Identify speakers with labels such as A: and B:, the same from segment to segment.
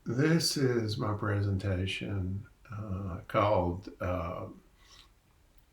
A: This is my presentation called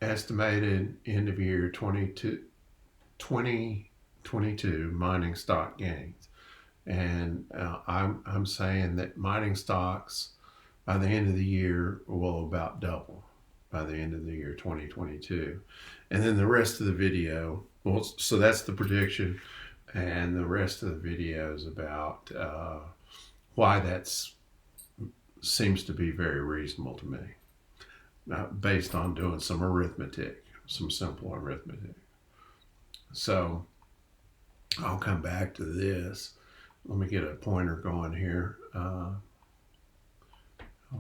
A: Estimated End of Year 2022 Mining Stock Gains. And I'm saying that mining stocks by the end of the year will about double by the end of the year 2022. And then the rest of the video, well, so that's the prediction. And the rest of the video is about why that's seems to be very reasonable to me, based on doing some arithmetic, some simple arithmetic. So I'll come back to this. Let me get a pointer going here. I'll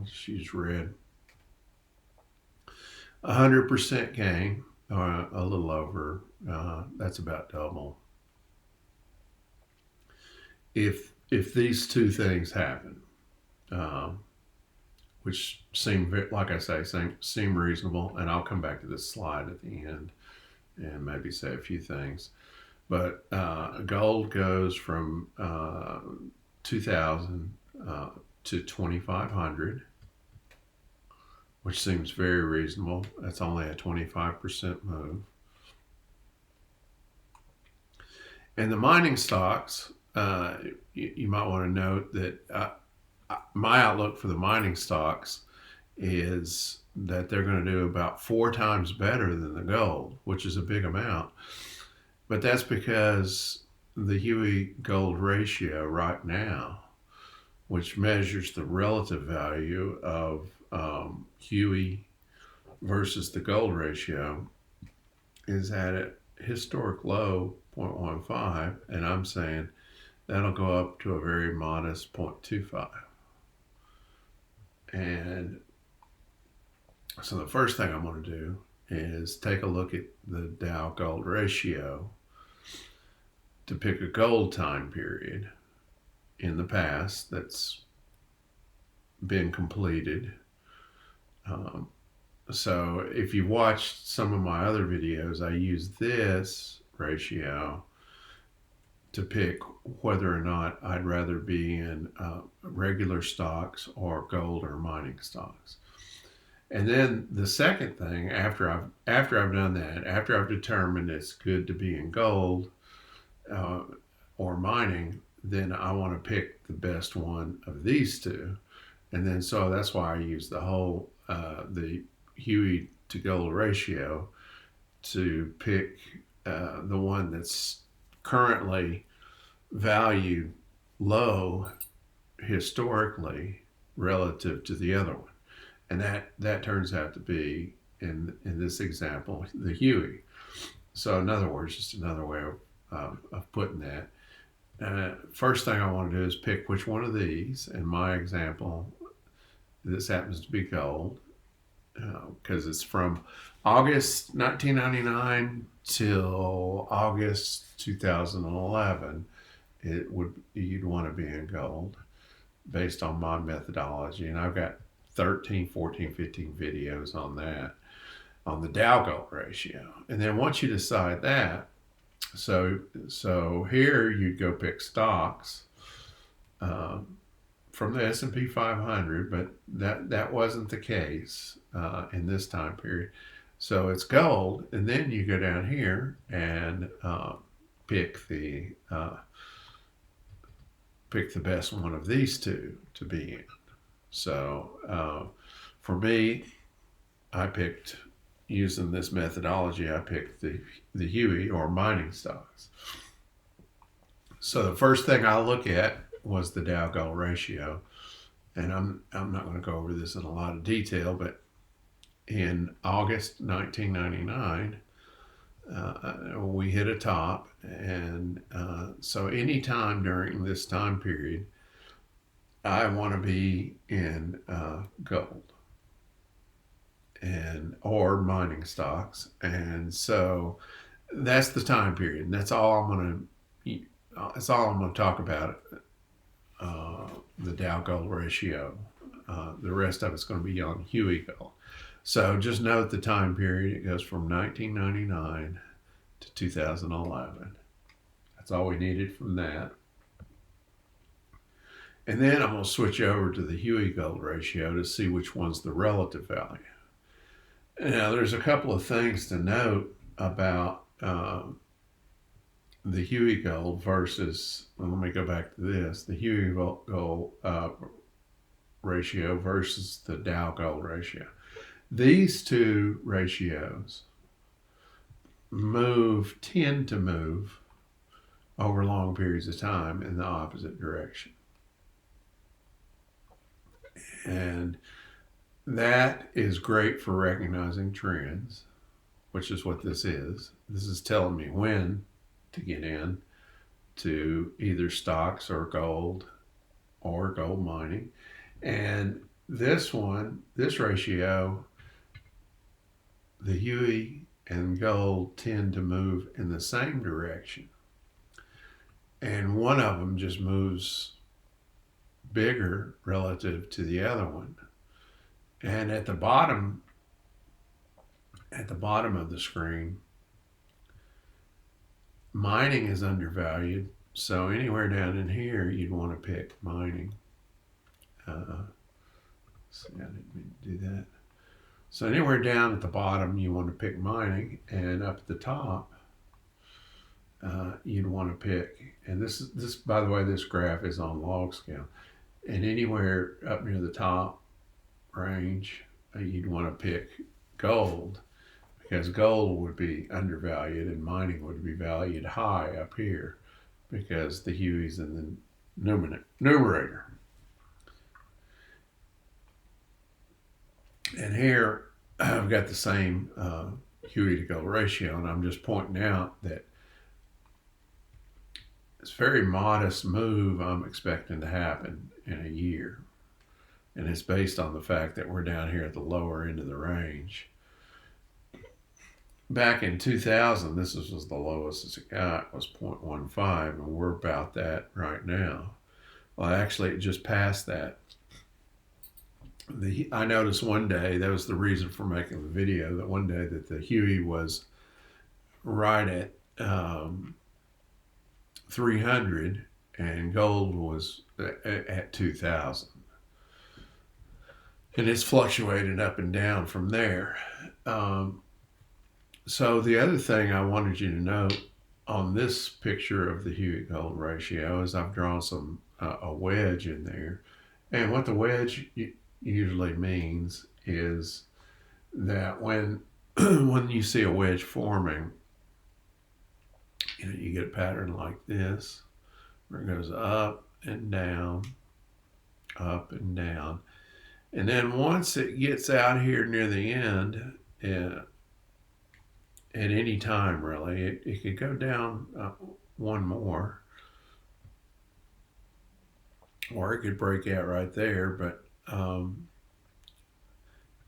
A: just use red. 100% gain, or a little over. That's about double. If these two things happen, um, which seem, like I say, seem reasonable. And I'll come back to this slide at the end and maybe say a few things. But gold goes from 2,000 to 2,500, which seems very reasonable. That's only a 25% move. And the mining stocks, you might want to note that my outlook for the mining stocks is that they're going to do about 4 times better than the gold, which is a big amount. But that's because the Huey gold ratio right now, which measures the relative value of Huey versus the gold ratio, is at a historic low 0.15, and I'm saying that'll go up to a very modest 0.25. And so the first thing I'm going to do is take a look at the Dow gold ratio to pick a gold time period in the past that's been completed. So if you watched some of my other videos, I use this ratio to pick whether or not I'd rather be in regular stocks or gold or mining stocks. And then the second thing, after I've done that, after I've determined it's good to be in gold or mining, then I want to pick the best one of these two. And then so that's why I use the Huey to gold ratio to pick the one that's currently valued low historically relative to the other one. And that turns out to be, in this example, the Huey. So in other words, just another way of putting that. First thing I want to do is pick which one of these. In my example, this happens to be gold, because it's from August 1999 till August 2011. You'd want to be in gold based on my methodology, and I've got 13, 14, 15 videos on that, on the Dow gold ratio. And then once you decide that, so here you'd go pick stocks from the S&P 500, but that wasn't the case in this time period. So it's gold, and then you go down here and pick the best one of these two to be in. So for me, I picked, using this methodology, I picked the Huey or mining stocks. So the first thing I look at was the Dow gold ratio, and I'm not going to go over this in a lot of detail, but in August 1999, we hit a top, and so anytime during this time period, I want to be in gold and or mining stocks, and so that's the time period, and that's all I'm going to talk about. The Dow gold ratio. The rest of it's going to be on Huey gold. So just note the time period. It goes from 1999 to 2011. That's all we needed from that. And then I'm going to switch over to the Huey-Gold ratio to see which one's the relative value. Now, there's a couple of things to note about the Huey-Gold versus, well, let me go back to this, the Huey-Gold ratio versus the Dow-Gold ratio. These two ratios tend to move over long periods of time in the opposite direction. And that is great for recognizing trends, which is what this is. This is telling me when to get in to either stocks or gold mining. And this ratio, the Huey and gold tend to move in the same direction. And one of them just moves bigger relative to the other one. And at the bottom of the screen, mining is undervalued. So anywhere down in here, you'd want to pick mining. See, I didn't mean to do that. So anywhere down at the bottom, you want to pick mining, and up at the top, you'd want to pick. And this, by the way, this graph is on log scale. And anywhere up near the top range, you'd want to pick gold, because gold would be undervalued and mining would be valued high up here because the Huey's in the numerator. And here I've got the same Huey to gold ratio, and I'm just pointing out that it's a very modest move I'm expecting to happen in a year. And it's based on the fact that we're down here at the lower end of the range. Back in 2000, this was the lowest it got, was 0.15, and we're about that right now. Well, actually, it just passed that. I noticed one day, that was the reason for making the video, that one day that the Huey was right at 300 and gold was at 2,000. And it's fluctuated up and down from there. So the other thing I wanted you to note on this picture of the Huey-Gold ratio is I've drawn a wedge in there. And what the wedge usually means is that when you see a wedge forming, you get a pattern like this, where it goes up and down, up and down. And then once it gets out here near the end, at any time really, it could go down one more, or it could break out right there, but it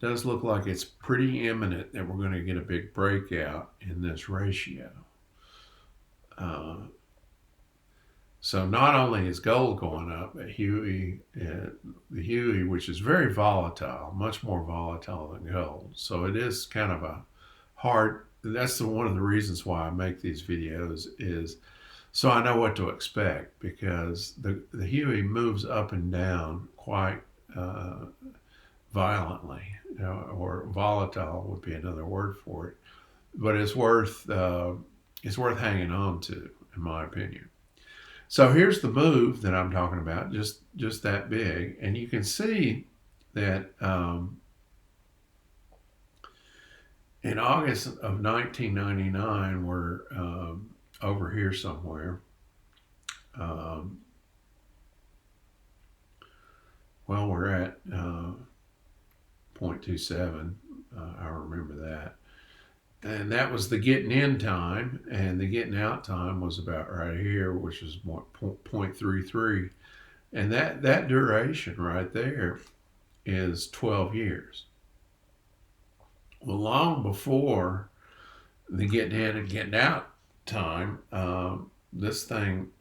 A: does look like it's pretty imminent that we're going to get a big breakout in this ratio. So not only is gold going up, but the Huey, which is very volatile, much more volatile than gold. So it is kind of a hard, that's one of the reasons why I make these videos, is so I know what to expect, because the Huey moves up and down quite violently, or volatile would be another word for it. But it's worth hanging on to, in my opinion. So here's the move that I'm talking about, just that big. And you can see that in August of 1999, we're over here somewhere. Well, we're at 0.27. I remember that. And that was the getting in time, and the getting out time was about right here, which is 0.33. And that duration right there is 12 years. Well, long before the getting in and getting out time, this thing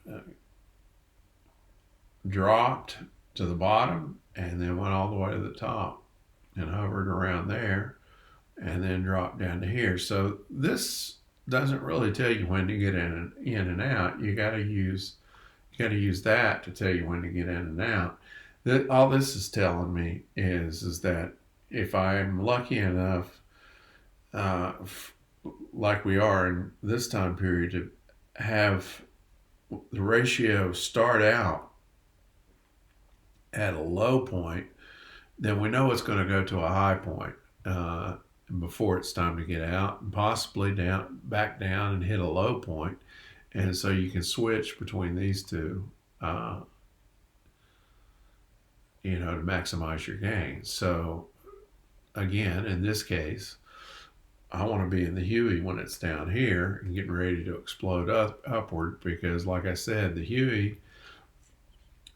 A: dropped to the bottom and then went all the way to the top and hovered around there, and then drop down to here. So this doesn't really tell you when to get in and out. You got to You got to use that to tell you when to get in and out. That all this is telling me is that if I'm lucky enough, uh, like we are in this time period, to have the ratio start out at a low point, then we know it's going to go to a high point before it's time to get out, and possibly back down and hit a low point. And so you can switch between these two, uh, to maximize your gains. So again, in this case, I want to be in the Huey when it's down here and getting ready to explode upward, because, like I said, the Huey,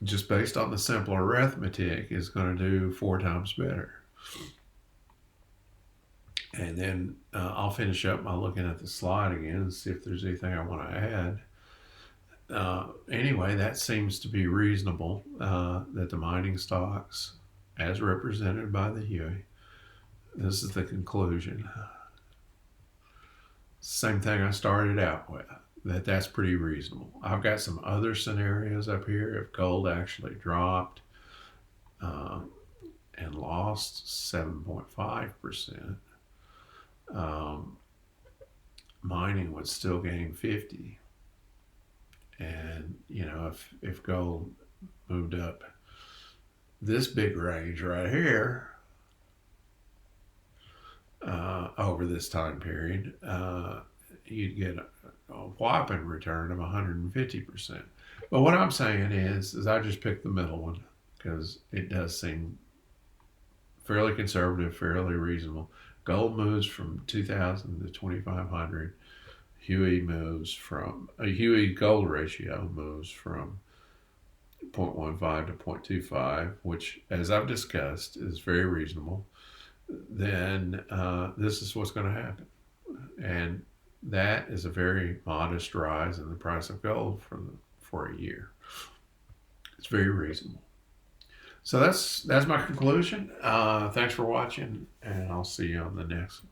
A: just based on the simple arithmetic, is going to do 4 times better. And then I'll finish up by looking at the slide again and see if there's anything I want to add. Anyway, that seems to be reasonable, that the mining stocks, as represented by the Huey, this is the conclusion. Same thing I started out with, that's pretty reasonable. I've got some other scenarios up here. If gold actually dropped and lost 7.5%, mining would still gain 50. And if gold moved up this big range right here over this time period, you'd get a whopping return of 150%. But what I'm saying is I just picked the middle one because it does seem fairly conservative, fairly reasonable. Gold moves from 2,000 to 2,500. Huey gold ratio moves from 0.15 to 0.25, which, as I've discussed, is very reasonable. Then this is what's going to happen. And that is a very modest rise in the price of gold for a year. It's very reasonable. So that's my conclusion. Thanks for watching, and I'll see you on the next one.